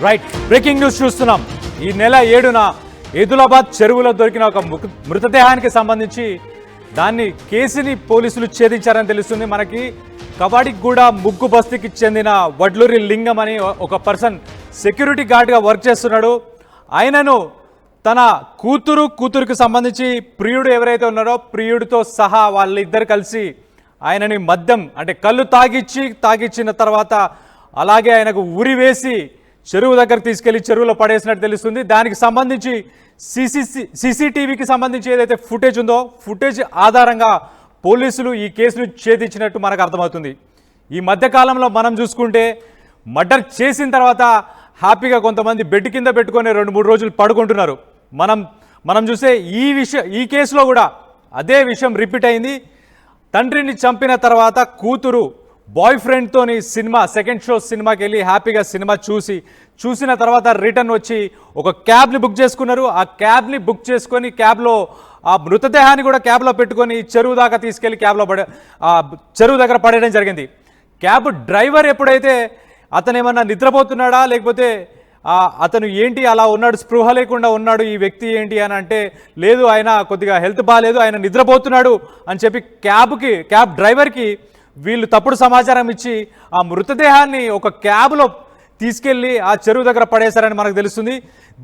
Right, breaking news చూస్తున్నాం. ఈ నెల 7న ఏదులాబాద్ చెరువులో దొరికిన ఒక మృతదేహానికి సంబంధించి దాన్ని కేసుని పోలీసులు ఛేదించారని తెలుస్తుంది. మనకి కవాడిగూడ ముగ్గు బస్తీకి చెందిన వడ్లూరి లింగం అని ఒక పర్సన్ సెక్యూరిటీ గార్డ్గా వర్క్ చేస్తున్నాడు. ఆయనను తన కూతురుకి సంబంధించి ప్రియుడు ఎవరైతే ఉన్నారో ప్రియుడితో సహా వాళ్ళిద్దరు కలిసి ఆయనని మద్యం అంటే కళ్ళు తాగిచ్చిన తర్వాత అలాగే ఆయనకు ఉరి వేసి చెరువు దగ్గర తీసుకెళ్లి చెరువులో పడేసినట్టు తెలుస్తుంది. దానికి సంబంధించి సీసీటీవీకి సంబంధించి ఏదైతే ఫుటేజ్ ఉందో ఫుటేజ్ ఆధారంగా పోలీసులు ఈ కేసును ఛేదించినట్టు మనకు అర్థమవుతుంది. ఈ మధ్యకాలంలో మనం చూసుకుంటే మర్డర్ చేసిన తర్వాత హ్యాపీగా కొంతమంది బెడ్ కింద పెట్టుకొని 2-3 రోజులు పడుకుంటున్నారు. మనం చూస్తే ఈ కేసులో కూడా అదే విషయం రిపీట్ అయింది. తండ్రిని చంపిన తర్వాత కూతురు బాయ్ ఫ్రెండ్తోని సెకండ్ షో సినిమాకి వెళ్ళి హ్యాపీగా సినిమా చూసిన తర్వాత రిటర్న్ వచ్చి ఒక క్యాబ్ని బుక్ చేసుకున్నారు. ఆ క్యాబ్ని బుక్ చేసుకొని క్యాబ్లో ఆ మృతదేహాన్ని కూడా క్యాబ్లో పెట్టుకొని చెరువు దాకా తీసుకెళ్లి చెరువు దగ్గర పడేయడం జరిగింది. క్యాబ్ డ్రైవర్ ఎప్పుడైతే అతను ఏమన్నా నిద్రపోతున్నాడా లేకపోతే అతను ఏంటి అలా ఉన్నాడు, స్పృహ లేకుండా ఉన్నాడు ఈ వ్యక్తి ఏంటి అని అంటే లేదు, ఆయన కొద్దిగా హెల్త్ బాగాలేదు, ఆయన నిద్రపోతున్నాడు అని చెప్పి క్యాబ్ డ్రైవర్కి వీళ్ళు తప్పుడు సమాచారం ఇచ్చి ఆ మృతదేహాన్ని ఒక క్యాబ్లో తీసుకెళ్లి ఆ చెరువు దగ్గర పడేశారని మనకు తెలుస్తుంది.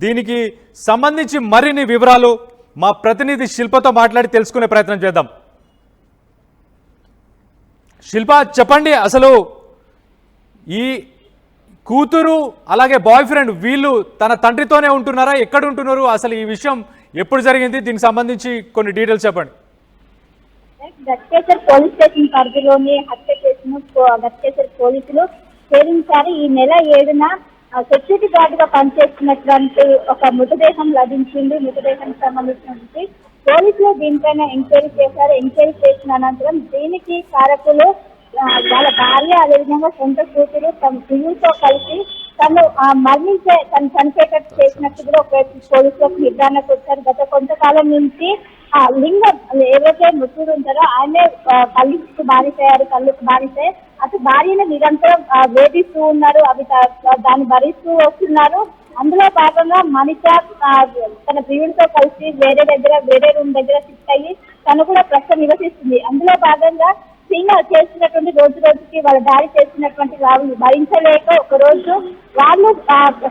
దీనికి సంబంధించి మరిన్ని వివరాలు మా ప్రతినిధి శిల్పతో మాట్లాడి తెలుసుకునే ప్రయత్నం చేద్దాం. శిల్ప, చెప్పండి, అసలు ఈ కూతురు అలాగే బాయ్ ఫ్రెండ్ వీళ్ళు తన తండ్రితోనే ఉంటున్నారా, ఎక్కడ ఉంటున్నారు, అసలు ఈ విషయం ఎప్పుడు జరిగింది, దీనికి సంబంధించి కొన్ని డీటెయిల్స్ చెప్పండి. గట్కేసర్ పోలీస్ స్టేషన్ పరిధిలోని హత్య కేసును గట్కేసర్ పోలీసులు ఛేదించారు. ఈ నెల 7న సెక్యూరిటీ గార్డ్ గా పనిచేస్తున్నటువంటి ఒక మృతదేహం లభించింది. మృతదేహానికి సంబంధించినటువంటి పోలీసులు దీనిపైన ఎంక్వైరీ చేశారు. ఎంక్వైరీ చేసిన అనంతరం దీనికి కారకులు వాళ్ళ భార్య, అదేవిధంగా సొంత కూతురు తమ ప్రియులతో కలిసి తను చనిపోయేటట్టు చేసినట్టు కూడా ఒకవైపు పోలీసులకు నిర్ధారణకు వచ్చారు. గత కొంతకాలం నుంచి ఆ లింగం ఏవైతే మృతుడు ఉంటారో ఆయనే కళ్ళుకు బానిసే అటు భార్యను నిరంతరం వేధిస్తూ ఉన్నారు. అవి దాన్ని భరిస్తూ వస్తున్నారు. అందులో భాగంగా మనిష తన ప్రియుడితో కలిసి వేరే రూమ్ దగ్గర షిఫ్ట్ అయ్యి తను కూడా ప్రస్తుతం నివసిస్తుంది. అందులో భాగంగా చేస్తున్నటువంటి రోజుకి వాళ్ళ దాడి చేస్తున్నటువంటి వాళ్ళు భరించలేక ఒక రోజు వాళ్ళు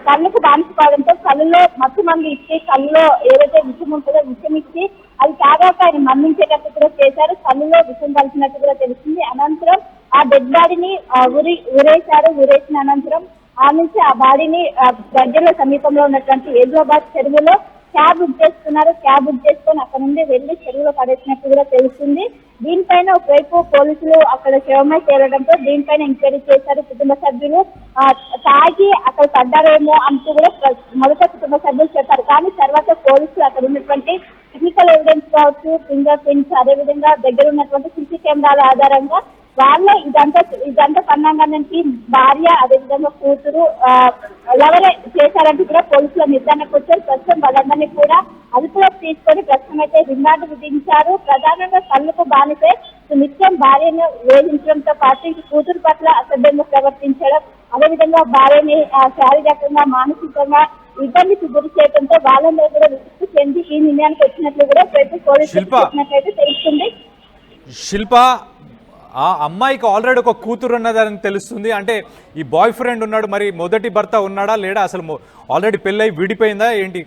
కళ్ళకు బానిసపోవడంతో కళ్ళలో మత్తు మంది ఇచ్చి కళ్ళలో ఏదైతే విషం ఉంటుందో విషం ఇచ్చి అది తాగాక ఆయన మరణించేటట్టు కూడా చేశారు. కళ్ళలో విషం కలిసినట్టు కూడా తెలిసింది. అనంతరం ఆ డెడ్ బాడీని ఉరేసిన అనంతరం ఆ నుంచి ఆ బాడీని దగ్గరలో సమీపంలో ఉన్నటువంటి ఏదులాబాద్ చెరువులో క్యాబ్ బుక్ చేసుకున్నారు. క్యాబ్ బుక్ చేసుకొని అక్కడ నుండి వెళ్లి చెరువులో పడేసినట్టు కూడా తెలుస్తుంది. దీనిపైన ఒకవైపు పోలీసులు అక్కడ శవమై తేలడంతో దీనిపైన ఎంక్వైరీ చేశారు. కుటుంబ సభ్యులు తాగి అక్కడ పడ్డారేమో అంటూ కూడా మొదట కుటుంబ సభ్యులు చెప్పారు. కానీ తర్వాత పోలీసులు అక్కడ ఉన్నటువంటి టెక్నికల్ ఎవిడెన్స్ కావచ్చు, ఫింగర్ ప్రింట్స్, అదేవిధంగా దగ్గర ఉన్నటువంటి సీసీ కెమెరాల ఆధారంగా వాళ్ళే ఇదంతా పన్నాంగానికి భార్య అదేవిధంగా కూతురు ఎవరే చేశారంటూ కూడా పోలీసుల నిర్ధారణకు వచ్చారు. ప్రస్తుతం వాళ్ళందరినీ కూడా అదుపులోకి తీసుకొని ప్రస్తుతం అయితే రిమాండ్ విధించారు. ప్రధానంగా కళ్ళకు బానిసే నిత్యం భార్యను వేధించడంతో పాటు కూతురు పట్ల అసభ్యంగా ప్రవర్తించడం, అదేవిధంగా భార్యని శారీరకంగా మానసికంగా ఇబ్బందికి గురి చేయడంతో వాళ్ళందరూ కూడా విసుగు చెంది ఈ నిర్ణయానికి వచ్చినట్లు కూడా పోలీసులు చెప్పినట్లయితే తెలుస్తుంది. శిల్ప, ఆ అమ్మాయికి ఆల్రెడీ ఒక కూతురు ఉన్నదని తెలుస్తుంది. అంటే ఈ బాయ్ ఫ్రెండ్ ఉన్నాడు, మరి మొదటి భర్త ఉన్నాడా లేడా, అసలు ఆల్రెడీ పెళ్ళై విడిపోయిందా ఏంటి?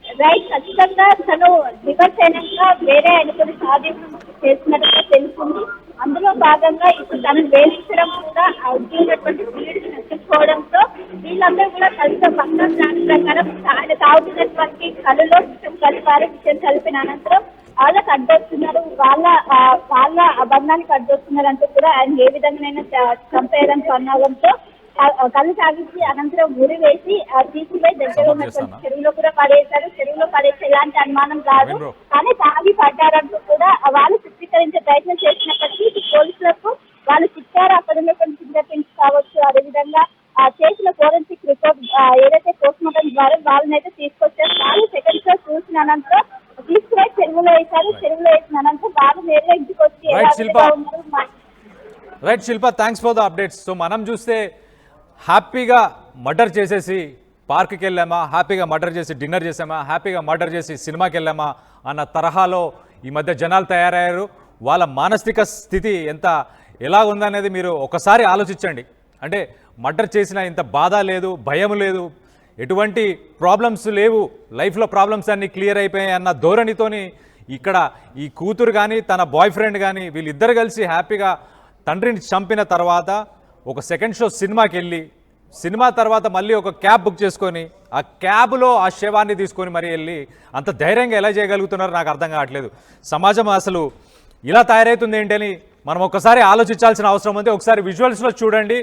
రైట్, ఖచ్చితంగా తను డివర్స్ అయినాక వేరే అనుకుని సాధింపు చేసినట్టుగా తెలుస్తుంది. అందులో భాగంగా ఇప్పుడు తను వేధించడం కూడా ఉద్యోగటువంటి పీడిని నచ్చుకోవడంతో వీళ్ళందరూ కూడా కలిసి పక్కన దాని ప్రకారం ఆయన తాగుతున్నటువంటి కళ్ళలో విషయం కలిపిన అనంతరం వాళ్ళకి అడ్డొస్తున్నారు, వాళ్ళ అబంధానికి అడ్డొస్తున్నారు అంటూ కూడా ఆయన ఏ విధంగానైనా చంపేయడం అన్నదంతో కళ్ళు తాగించి అనంతరం ఉరి వేసి తీసుకుపోయి దగ్గర ఉన్నటువంటి చెరువులో కూడా పడేశారు. చెరువులో పడేసి ఎలాంటి అనుమానం కాదు, కానీ తాగి పడ్డారంటూ కూడా వాళ్ళు చిత్రీకరించే ప్రయత్నం చేసినప్పటికీ పోలీసులకు వాళ్ళు చిక్కారు. అక్కడ ఉన్నటువంటి ఫింగర్ ప్రింట్స్ కావచ్చు, అదేవిధంగా చేసిన ఫోరెన్సిక్ రిపోర్ట్ ఏదైతే పోస్ట్ మార్టం ద్వారా వాళ్ళనైతే తీసుకొచ్చారు. వాళ్ళు సెకండ్ షో చూసిన అనంతరం తీసుకుని చెరువులో వేశారు. చెరువులో వేసిన అనంతరం వాళ్ళు నేరుగా ఇంటికి వచ్చి right Shilpa, thanks for the updates. So మనం చూస్తే హ్యాపీగా మర్డర్ చేసేసి పార్క్కి వెళ్ళామా, హ్యాపీగా మర్డర్ చేసి డిన్నర్ చేసామా, హ్యాపీగా మర్డర్ చేసి సినిమాకి వెళ్ళామా అన్న తరహాలో ఈ మధ్య జనాలు తయారయ్యారు. వాళ్ళ మానసిక స్థితి ఎలా ఉందనేది మీరు ఒకసారి ఆలోచించండి. అంటే మర్డర్ చేసిన ఇంత బాధ లేదు, భయం లేదు, ఎటువంటి ప్రాబ్లమ్స్ లేవు, లైఫ్లో ప్రాబ్లమ్స్ అన్నీ క్లియర్ అయిపోయాయి అన్న ధోరణితోని ఇక్కడ ఈ కూతురు కానీ తన బాయ్ ఫ్రెండ్ కానీ వీళ్ళిద్దరు కలిసి హ్యాపీగా తండ్రిని చంపిన తర్వాత ఒక సెకండ్ షో సినిమాకి వెళ్ళి, సినిమా తర్వాత మళ్ళీ ఒక క్యాబ్ బుక్ చేసుకొని ఆ క్యాబ్లో ఆ శవాన్ని తీసుకొని మరీ వెళ్ళి అంత ధైర్యంగా ఎలా చేయగలుగుతున్నారో నాకు అర్థం కావట్లేదు. సమాజం అసలు ఇలా తయారవుతుంది ఏంటని మనం ఒకసారి ఆలోచించాల్సిన అవసరం ఉంది. ఒకసారి విజువల్స్లో చూడండి.